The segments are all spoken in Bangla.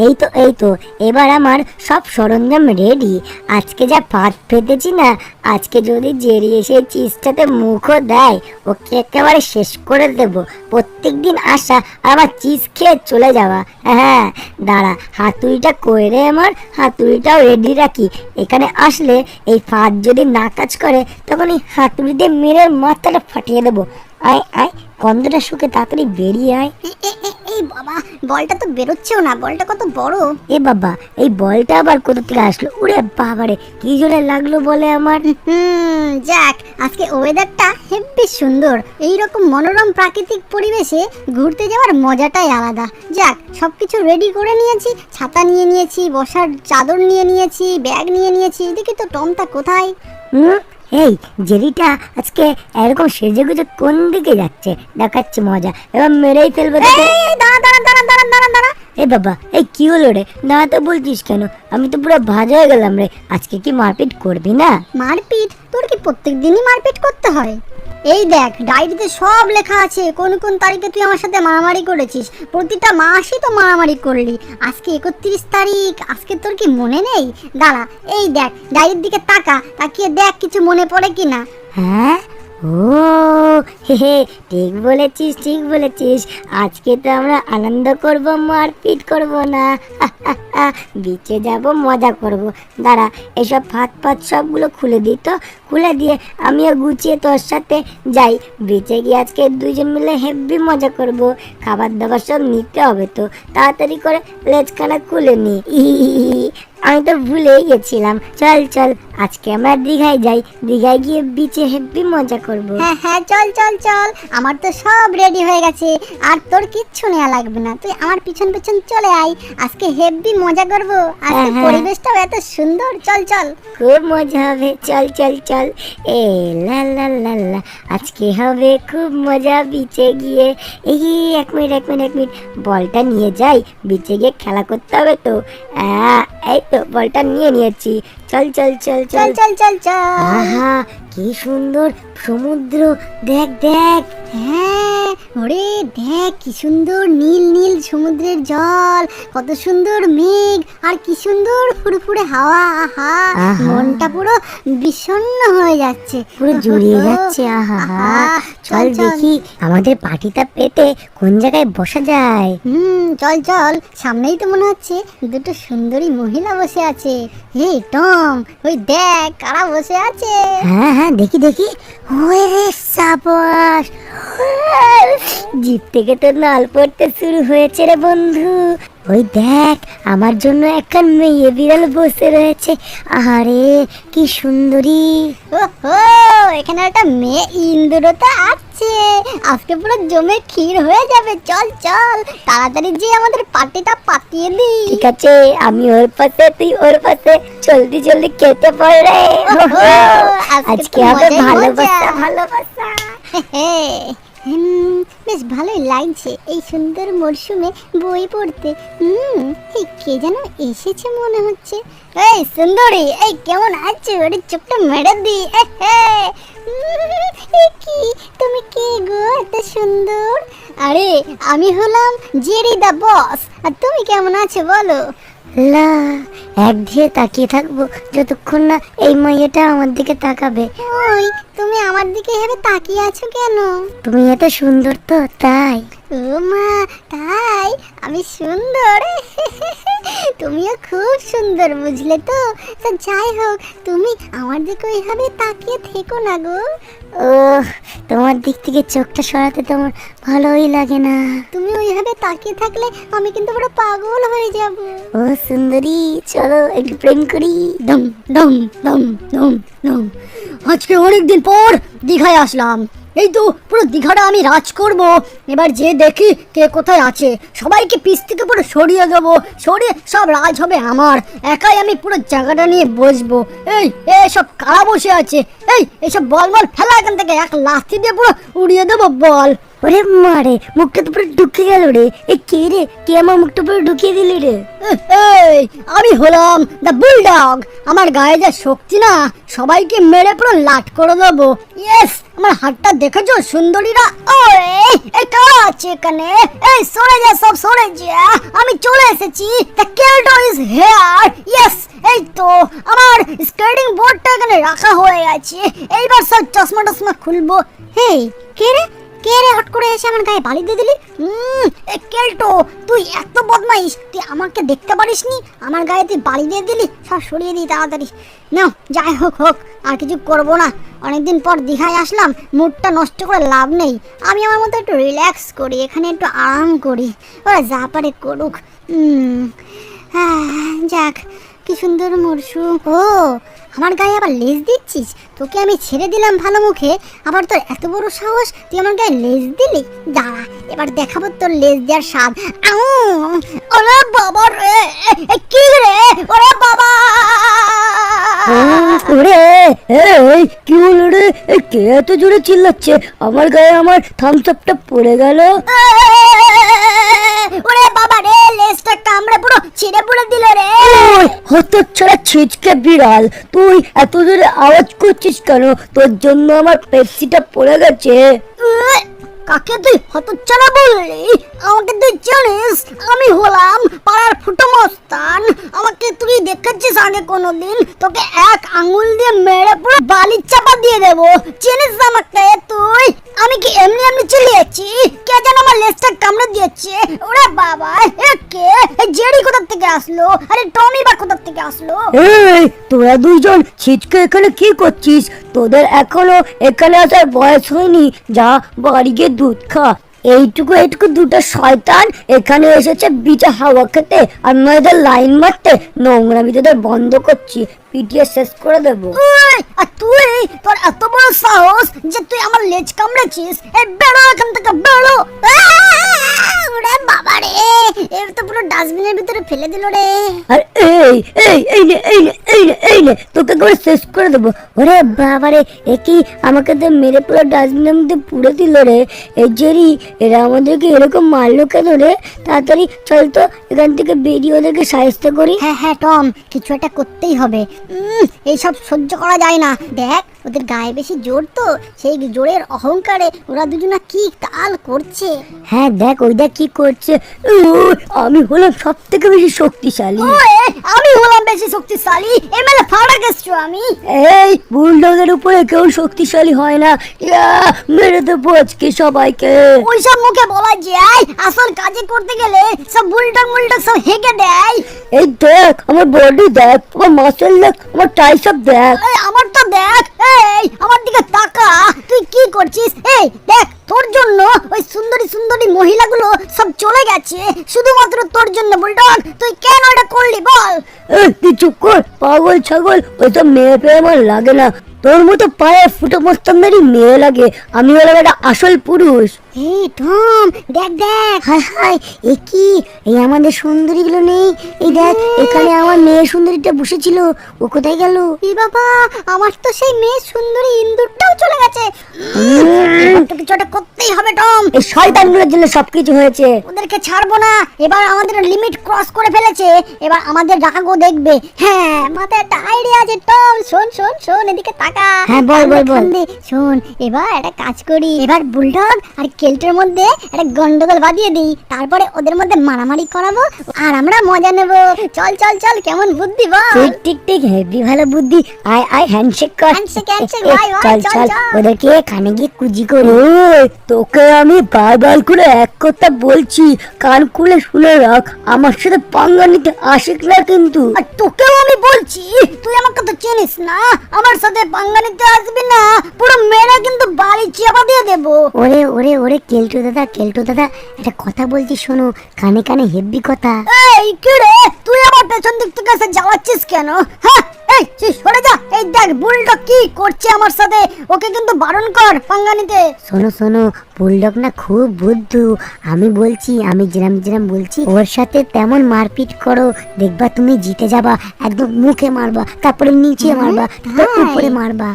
এই তো এবার আমার সব সরঞ্জাম রেডি। আজকে যা পাত পেতেছি না, আজকে যদি জেরি এসে চিজটাতে মুখও দেয়, ওকে একেবারে শেষ করে দেব। প্রত্যেকদিন আসা আর আমার চিজ খেয়ে চলে যাওয়া। হ্যাঁ দাঁড়া, হাতুড়িটা কইরে আমার হাতুড়িটাও রেডি রাখি। এখানে আসলে এই ফাঁদ যদি না কাজ করে, তখন এই হাতুড়ি দিয়ে মেরে মাথাটা ফাটিয়ে দেবো। আয় আয়, গন্ধটা শুকে তাড়াতাড়ি বেরিয়ে আয়। এই বাবা, বলটা তো বেরোচ্ছেও না, বলটা কত বড়। এ বাবা, এই বলটা আবার কোথা থেকে আসলো? উড়ে বাবারে, কি জোরে লাগলো বলে আমার। যাক, আজকে ওয়েদারটা হেব্বি সুন্দর। এই রকম মনোরম প্রাকৃতিক পরিবেশে ঘুরতে যাওয়ার মজাটাই আলাদা। যাক, সবকিছু রেডি করে নিয়েছি, ছাতা নিয়ে নিয়েছি, বসার চাদর নিয়ে নিয়েছি, ব্যাগ নিয়ে নিয়েছি। দেখি তো টমটা কোথায়। এই জেরিটা আজকে এরকম সেজে গুজে কোন দিকে যাচ্ছে? দেখাচ্ছে মজা, এবার মেরেই ফেলবে তোকে। দাঁড়া দাঁড়া দাঁড়া দাঁড়া দাঁড়া দাঁড়া। এ বাবা, এই কি হলো রে? না তো বলছিস কেন? আমি তো পুরো ভাজা হয়ে গেলাম রে। আজকে কি মারপিট করবি না? মারপিট? তোর কি প্রত্যেক দিনই মারপিট করতে হয়? এই দেখ, ডায়েরিতে সব লেখা আছে কোন কোন তারিখে তুই আমার সাথে মারামারি করেছিস। প্রতিটা মাসই তো মারামারি করলি। আজকে 31 তারিখ, আজকে তোর কি মনে নেই? দাঁড়া, এই দেখ, ডায়েরির দিকে তাকিয়ে দেখ কিছু মনে পড়ে কিনা। হ্যাঁ, ও হে, ঠিক বলেছিস। আজকে তো আমরা আনন্দ করব, মারপিট করব না। বিচে যাব, মজা করব। দাঁড়া, এসব ফাঁদ সবগুলো খুলে দিই তো। খুলে দিয়ে আমিও গুছিয়ে তোর সাথে যাই। বিচে গিয়ে আজকে দুইজন মিলে হেব্বি মজা করব। খাবার দাবার সব নিতে হবে তো, তাড়াতাড়ি করে লেজখানা খুলে নি। আমি তো ভুলেই গেছিলাম। চল আজকে আমরা দীঘায় যাই। দীঘায় গিয়ে বিচে হেব্বি মজা করব। হ্যাঁ, চল চল চল, আমার তো সব রেডি হয়ে গেছে। আর তোর কিচ্ছু নেওয়া লাগবে না, তুই আমার পিছন পিছন চলে আয়। আজকে হেব্বি মজা করব। আজকে পরিবেশটাও এত সুন্দর। চল, খুব মজা হবে। চল এ লা লা লা লা, আজকে হবে খুব মজা বিচে গিয়ে। এই এক মিনিট, বলটা নিয়ে যাই। বিচে গিয়ে খেলা করতে হবে তো। এই তো বলটা নিয়েছি। চল। আহা, কি সুন্দর সমুদ্র, দেখ। হ্যাঁ, ওরে দেখ কি সুন্দর নীল নীল সমুদ্রের জল, কত সুন্দর মেঘ, আর কি সুন্দর ফুরফুরে হাওয়া। আহা, মনটা পুরো বিষণ্ণ হয়ে যাচ্ছে, পুরো জুড়িয়ে যাচ্ছে। আহা, চল দেখি আমাদের পার্টিটা পেতে কোন জায়গায় বসা যায়। চল, সামনেই তো মনে হচ্ছে দুটো সুন্দরী মহিলা বসে আছে। হে টম, ওই দেখ কারা বসে আছে। হ্যাঁ, দেখি। ওরে সাবাস, জিভ থেকে তো নাল পড়তে শুরু হয়েছে রে বন্ধু। ওই দেখ, আমার জন্য একটা মেয়ে বিড়াল বসে রয়েছে। আরে কি সুন্দরী। এখানে একটা মেয়ে ইন্দুরতা আছে। আজকে পুরো জমে ক্ষীর হয়ে যাবে। চল তাড়াতাড়ি যে আমাদের পার্টিটা পাতিয়ে দি। ঠিক আছে, আমি ওর পাশে, তুই ওর পাশে। জলদি কেটে পড় রে। আজকে হবে ভালোবাসা। বেশ ভালোই লাগছে এই সুন্দর মরশুমে বই পড়তে। এই কে যেন এসেছে মনে হচ্ছে। এই সুন্দরী, এই কেমন আছো? ওরে চোখটা মেরে দি। কি তুমি কে গো, এত সুন্দর? আরে আমি হলাম জেরি দা বস। আর তুমি কেমন আছো বলো? লা, একদিকে তাকিয়ে থাকবো যতক্ষণ না এই মেয়েটা আমার দিকে তাকাবে। ওই তুমি আমার দিকে এভাবে তাকিয়ে আছো কেন? তুমি এত সুন্দর তো, তাই। ও মা, তাই? আমি সুন্দর? তুমিও খুব সুন্দর, বুঝলে তো। যাই হোক, তুমি আমার দিকে ওইভাবে তাকিয়ে থেকো না গো। ও, তোমার দিক থেকে চোখটা সরাতে তোমার ভালোই লাগে না। তুমি ওইভাবে তাকিয়ে থাকলে আমি কিন্তু পুরো পাগল হয়ে যাব। ও সুন্দরী, চলো একটু প্রেম করি। দম দম দম দম দম। আজকে অনেকদিন পর দীঘায় আসলাম। এই তো পুরো দীঘাটা আমি রাজ করব। এবার যে দেখি কে কোথায় আছে, সবাইকে পিছ থেকে পুরো সরিয়ে দেবো। সরিয়ে সব রাজ হবে আমার। একাই আমি পুরো জায়গাটা নিয়ে বসবো। এই সব কারা বসে আছে? এইসব বল ফেলা এখান থেকে। এক লাথি দিয়ে পুরো উড়িয়ে দেবো বল। ওরে মারে, মুখটা তো পুরো ঢুকে গেল রে। এ কে রে, কে আমার মুখটা পুরো ঢুকিয়ে দিলি রে? এই আমি হলাম দ্য বুলডগ। আমার গায়ে যা শক্তি না, সবাইকে মেরে পুরো লাট করে দেবো। ইয়েস, আমার হাতটা দেখেছো সুন্দরীরা? ওরে এই কারা আছে এখানে? এই সরে যা, সব সরে যা, আমি চলে এসেছি। The Kelto is here. Yes, এই তো আমার স্কেটিং বোর্ডটা এখানে রাখা হয়ে গেছে। এইবার সব চশমা টশমা খুলবো। হেই, কে রে কে রে হট করে এসে আমার গায়ে বালি দিয়ে দিলি? কেল্টো, তুই এত বদমাইশ, তুই আমাকে দেখতে পারিসনি, আমার গায়ে তুই বালি দিয়ে দিলি। সব সরিয়ে দিই তাড়াতাড়ি। নাও, যাই হোক হোক, আর কিছু করবো না। অনেকদিন পর দীঘায় আসলাম, মুডটা নষ্ট করে লাভ নেই। আমি আমার মতো একটু রিল্যাক্স করি, এখানে একটু আরাম করি। ওরা যা পারে করুক। যাক, কি সুন্দর মরশুম। ও, আমার গায়ে আবার লেজ দিচ্ছিস? তোকে আমি ছেড়ে দিলাম ভালো মুখে, আবার তোর এত বড় সাহস, তুই আমার গায়ে লেজ দিলি? দাঁড়া, এবার দেখাবো তোর লেজ দেওয়ার স্বাদ। ওরে বাবা রে, কি রে, ওরে বাবা! ওরে এই কি হলো রে? কে এত জোরে চিল্লাচ্ছে? আমার গায়ে আমার থামস আপটা পড়ে গেল। ওরে বাবা রে, লেজটা কামড়ে পুরো ছিঁড়ে পুড়ে দিল রে। হতচ্ছাড়া ছিচকে বিড়াল, তুই এত জোরে আওয়াজ করছিস কেন? তোর জন্য আমার পেপসিটা পড়ে গেছে। কাকে তুই হতচ্ছাড়া বললি? আমাকে তুই জানিস? আমি হলাম পাড়ার ফুটো মস্তান। আমাকে তুই দেখেছিস আগে কোনোদিন? তোকে এক আঙুল দিয়ে মেরে পুরো বালির চাপা দিয়ে দেবো। চিনিস আমাকে তুই? আমি কি এমনি এমনি চিলিয়েছি? কে যেন আমার লেজটা কামড়ে দিয়েছে। ওরে বাবা, এ কে? জেরি কোথা থেকে আসলো? আরে টমি বা কোথা থেকে আসলো? এই তোরা দুইজন ছিচকে এখানে কি করছিস? তোদের এখনো এখানে আসার বয়স হয়নি। যা বাড়ি গিয়ে দুধ খা। এইটুকু দুটো শয়তান এখানে এসেছে বিচে হাওয়া খেতে আর মেয়েদের লাইন মারতে। নোংরামি তোদের বন্ধ করছি, পিটিয়ে শেষ করে দেবো। আর তুই, তোর এত বড় সাহস যে তুই আমার লেজ কামড়েছিস? এই বেরো এখান থেকে, বেরো! ওরে বাবা রে, এর তো পুরো ডাস্টবিনের ভিতরে ফেলে দিল রে। আর এই নে তোকে করে শেষ করে দেবো। ওরে বাবা রে, একই আমাকে তো মেরে পুরো ডাস্টবিনের মধ্যে পুড়ে দিল রে। এই জেরি, এরা আমাদেরকে এরকম মারলো কেন রে? তাড়াতাড়ি চল তো এখান থেকে বেরিয়ে ওদেরকে সাহায্য করি। হ্যাঁ টম, কিছু একটা করতেই হবে। এইসব সহ্য করা যায় না। দেখ, ওদের গায়ে বেশি জোর তো, সেই জোরের অহংকারে ওরা দুজনা কি তাল করছে। হ্যাঁ দেখ, ওই দেখ কি করছে। আমি হলাম সব থেকে বেশি শক্তিশালী। আমি হলাম বেশি শক্তিশালী, এমএলএ ফারাক এসছো আমি। এই বুলডগের উপরে কেউ শক্তিশালী হয় না। মেরে দেবো আজকে সবাইকে। ওইসব মুখে বলা যায়, আসল কাজে করতে গেলে সব বুলডগ সব হেগে দেয়। এই দেখ আমার বডি দেখ, আমার মাসেল দেখ, আমার ট্রাইসেপ দেখ। আমার তো দেখ, এই আমার দিকে তাকা। তুই কি করছিস? এই দেখ, তোর জন্য ওই সুন্দরী মহিলাগুলো সব চলে গেছে, শুধুমাত্র তোর জন্য। বুলডগ, তুই কেন এটা করলি বল? তুই চুপ কর পাগল ছাগল, ওইসব মেয়ে পেয়ে আমার লাগে না। তোর মতো পায়ে ফুটো মস্তানদেরই মেয়ে লাগে। আমি হলাম একটা আসল পুরুষ। এই টম, দেখ দেখ, হায় হায়, এ কি? এই আমাদের সুন্দরীগুলো নেই। এই দেখ, এখানে আমার মেয়ে সুন্দরীটা বসেছিল, ও কোথায় গেল? এই বাবা, আমার তো সেই মেয়ে সুন্দরী ইন্দুরটাও চলে গেছে। কিছু একটা করতেই হবে টম। এই শয়তানগুলোর জন্য সবকিছু হয়েছে। ওদেরকে ছাড়বো না। এবার আমাদের লিমিট ক্রস করে ফেলেছে। এবার আমাদের ডাকাগো দেখবে। হ্যাঁ, মাথায় একটা আইডিয়া আছে টম। শোন এদিকে তাকা। হ্যাঁ বল। শোন, এবার একটা কাজ করি। এবার বুলডগ আর কেল্টের মধ্যে একটা গন্ডগোল বাঁধিয়ে দিই, তারপরে ওদের মধ্যে মারামারি করাবো আর আমরা মজা নেব। চল, কেমন বুদ্ধি বল? ঠিক হেভি ভালো বুদ্ধি। আয় হ্যান্ডশেক কর। হ্যান্ডশেক, ভাই, চল ওদেরকে কানে গিয়ে কুজি করি। তোকে আমি বারবার করে এক কথা বলছি, কান খুলে শুনে রাখ। আমার সাথে পাঙ্গা নিতে আসিস না কিন্তু। আর তোকেও আমি বলছি, তুই আমাকে তো চিনিস না। আমার সাথে পাঙ্গা নিতে আসবি না, পুরো মেরে কিন্তু বাড়ি চাপা দিয়ে দেবো। ওরে কেল্টু দাদা, একটা কথা বলছি শোনো, কানে হেভি কথা। এই কি রে, তুই আমার পেছন দিক থেকে এসে জ্বালাচ্ছিস কেন? হ্যাঁ, এই তুই সরে যা। এই দেখ বুলডগ কি করছে আমার সাথে, ওকে কিন্তু বারণ কর পাঙ্গা নিতে। শোনো শোনো, বুলডগ না খুব বুদ্ধু। আমি বলছি, আমি যেরাম যেরাম বলছি ওর সাথে তেমন মারপিট করো, দেখবা তুমি জিতে যাবা। একদম মুখে মারবা, তারপরে নিচে মারবা, তারপরে উপরে মারবা।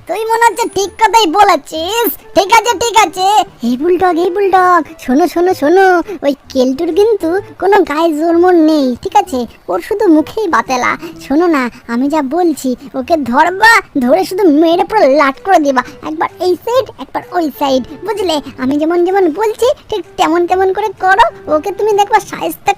তুই মনে হচ্ছে ঠিক কথাই বলেছিস। ঠিক আছে ঠিক আছে। এই বুলডগ শোনো শোনো শোনো, ওই কেলটুর কিন্তু কোনো গায়ে জোরমোর নেই, ঠিক আছে? ওর শুধু মুখেই বাতেলা। শোনো না, আমি যা বলছি, ওকে ধরবা, ধরে শুধু মেরে পুরো লাট করে দিবা, একবার এই সাইড একবার ওই সাইড, বুঝলে? আমি যেমন যেমন বলছি ঠিক তেমন তেমন করে করো, ওকে তুমি দেখবা শায়েস্তা